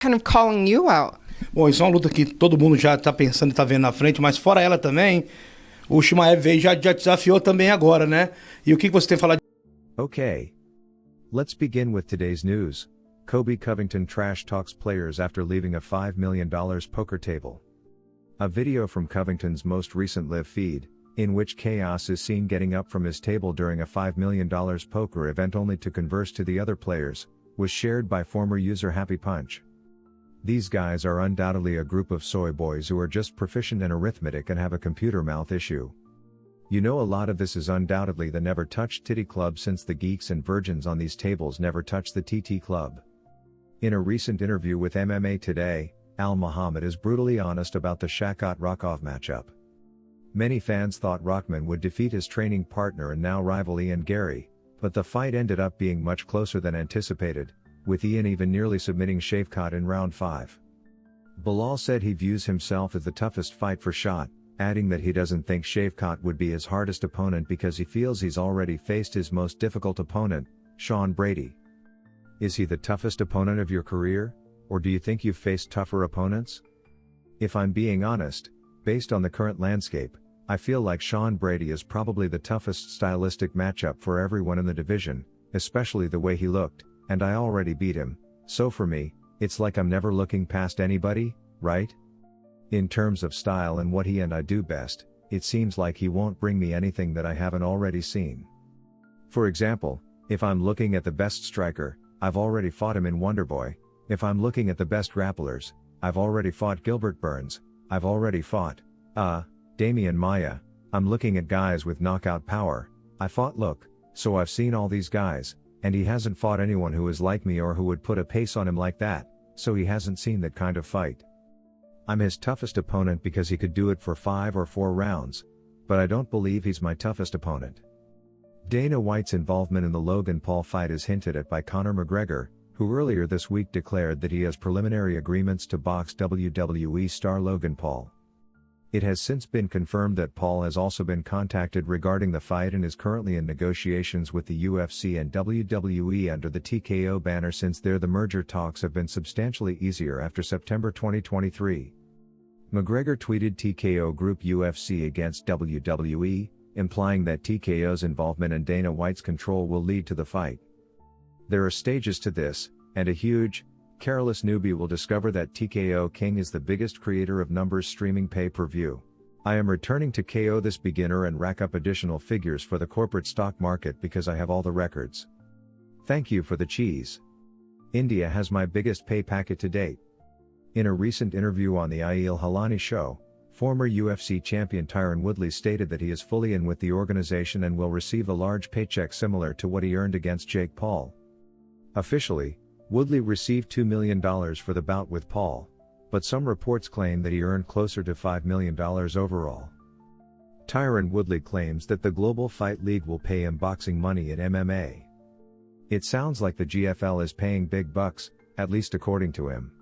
kind of calling you out? Bom, isso é uma luta que todo mundo já tá pensando e tá vendo na frente, mas fora ela também, o Chimaev veio e já desafiou também agora, né? E o que você tem a falar? Okay. Let's begin with today's news. Colby Covington trash talks players after leaving a $5 million poker table. A video from Covington's most recent live feed, in which Chaos is seen getting up from his table during a $5 million poker event only to converse to the other players, was shared by former user Happy Punch. These guys are undoubtedly a group of soy boys who are just proficient in arithmetic and have a computer mouth issue. You know, a lot of this is undoubtedly the never touched titty club, since the geeks and virgins on these tables never touch the TT club. In a recent interview with MMA Today, Al Muhammad is brutally honest about the Shakot-Rokov matchup. Many fans thought Rockman would defeat his training partner and now rival Ian Gary, but the fight ended up being much closer than anticipated, with Ian even nearly submitting Shavkat in round 5. Belal said he views himself as the toughest fight for Shot, adding that he doesn't think Shavkat would be his hardest opponent because he feels he's already faced his most difficult opponent, Sean Brady. Is he the toughest opponent of your career, or do you think you've faced tougher opponents? If I'm being honest, based on the current landscape, I feel like Sean Brady is probably the toughest stylistic matchup for everyone in the division, especially the way he looked, and I already beat him, so for me, it's like I'm never looking past anybody, right? In terms of style and what he and I do best, it seems like he won't bring me anything that I haven't already seen. For example, if I'm looking at the best striker, I've already fought him in Wonderboy. If I'm looking at the best grapplers, I've already fought Gilbert Burns. I've already fought, Damian Maia. I'm looking at guys with knockout power. I fought Look, so I've seen all these guys, and he hasn't fought anyone who is like me or who would put a pace on him like that, so he hasn't seen that kind of fight. I'm his toughest opponent because he could do it for 5 or 4 rounds, but I don't believe he's my toughest opponent. Dana White's involvement in the Logan Paul fight is hinted at by Conor McGregor, who earlier this week declared that he has preliminary agreements to box WWE star Logan Paul. It has since been confirmed that Paul has also been contacted regarding the fight and is currently in negotiations with the UFC and WWE under the TKO banner, since the merger talks have been substantially easier after September 2023. McGregor tweeted TKO Group UFC against WWE, implying that TKO's involvement and Dana White's control will lead to the fight. There are stages to this, and a huge, careless newbie will discover that TKO King is the biggest creator of numbers streaming pay-per-view. I am returning to KO this beginner and rack up additional figures for the corporate stock market because I have all the records. Thank you for the cheese. India has my biggest pay packet to date. In a recent interview on the Ail Halani show, former UFC champion Tyron Woodley stated that he is fully in with the organization and will receive a large paycheck similar to what he earned against Jake Paul. Officially, Woodley received $2 million for the bout with Paul, but some reports claim that he earned closer to $5 million overall. Tyron Woodley claims that the Global Fight League will pay him boxing money in MMA. It sounds like the GFL is paying big bucks, at least according to him.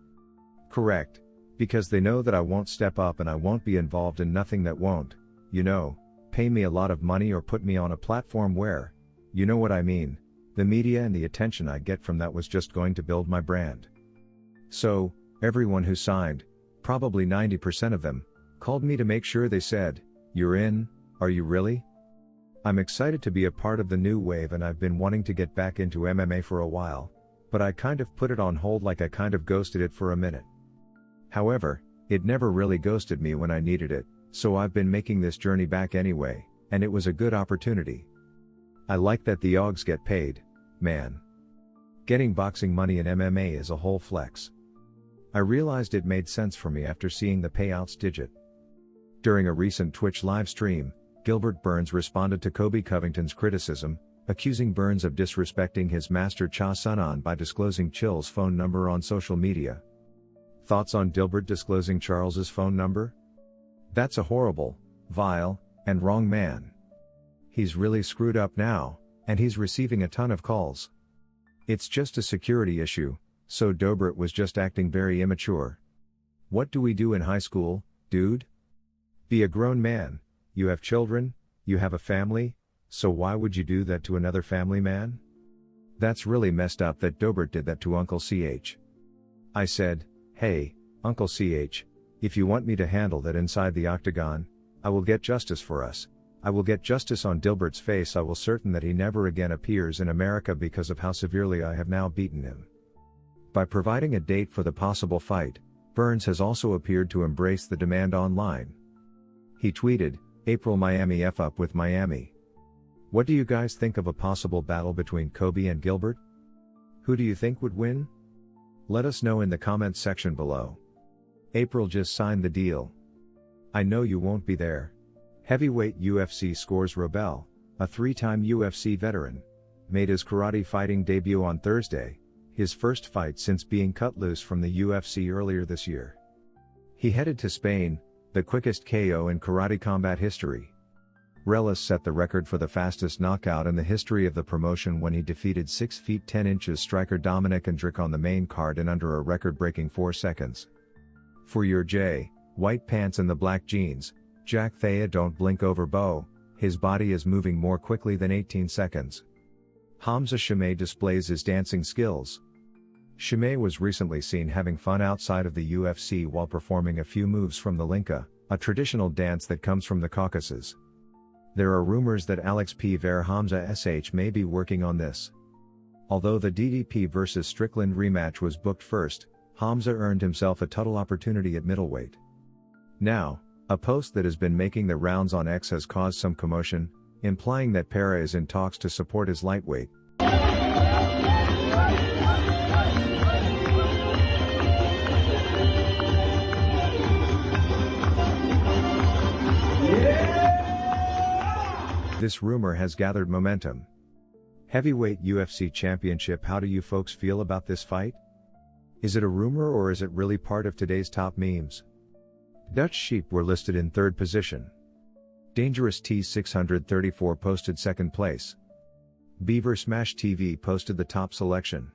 Correct, because they know that I won't step up and I won't be involved in nothing that won't, pay me a lot of money or put me on a platform where, you know what I mean, the media and the attention I get from that was just going to build my brand. So, everyone who signed, probably 90% of them, called me to make sure. They said, "You're in, are you really?" I'm excited to be a part of the new wave, and I've been wanting to get back into MMA for a while, but I kind of put it on hold, like I kind of ghosted it for a minute. However, it never really ghosted me when I needed it, so I've been making this journey back anyway, and it was a good opportunity. I like that the OGs get paid, man. Getting boxing money in MMA is a whole flex. I realized it made sense for me after seeing the payouts digit. During a recent Twitch live stream, Gilbert Burns responded to Colby Covington's criticism, accusing Burns of disrespecting his master Cha Sunan by disclosing Chill's phone number on social media. Thoughts on Gilbert disclosing Charles's phone number? That's a horrible, vile, and wrong man. He's really screwed up now, and he's receiving a ton of calls. It's just a security issue, so Dobert was just acting very immature. What do we do in high school, dude? Be a grown man, you have children, you have a family, so why would you do that to another family man? That's really messed up that Dobert did that to Uncle CH. I said, "Hey, Uncle CH, if you want me to handle that inside the octagon, I will get justice for us. I will get justice on Dilbert's face. I will certain that he never again appears in America because of how severely I have now beaten him." By providing a date for the possible fight, Burns has also appeared to embrace the demand online. He tweeted, "April Miami F up with Miami. What do you guys think of a possible battle between Colby and Gilbert? Who do you think would win? Let us know in the comments section below. April just signed the deal. I know you won't be there." Heavyweight UFC scores Robel, a 3-time UFC veteran, made his karate fighting debut on Thursday, his first fight since being cut loose from the UFC earlier this year. He headed to Spain, the quickest KO in karate combat history. Relis set the record for the fastest knockout in the history of the promotion when he defeated 6 feet 10 inches striker Dominic Andrick on the main card in under a record-breaking 4 seconds. For your J, white pants and the black jeans, Jack Thea don't blink over Bo, his body is moving more quickly than 18 seconds. Khamzat Chimaev displays his dancing skills. Chimaev was recently seen having fun outside of the UFC while performing a few moves from the Linka, a traditional dance that comes from the Caucasus. There are rumors that Alex P. Ver Khamzat SH may be working on this. Although the DDP vs Strickland rematch was booked first, Khamzat earned himself a title opportunity at middleweight. Now, a post that has been making the rounds on X has caused some commotion, implying that Pereira is in talks to support his lightweight. This rumor has gathered momentum. Heavyweight UFC Championship. How do you folks feel about this fight? Is it a rumor or is it really part of today's top memes? Dutch Sheep were listed in 3rd position. Dangerous T634 posted 2nd place. Beaver Smash TV posted the top selection.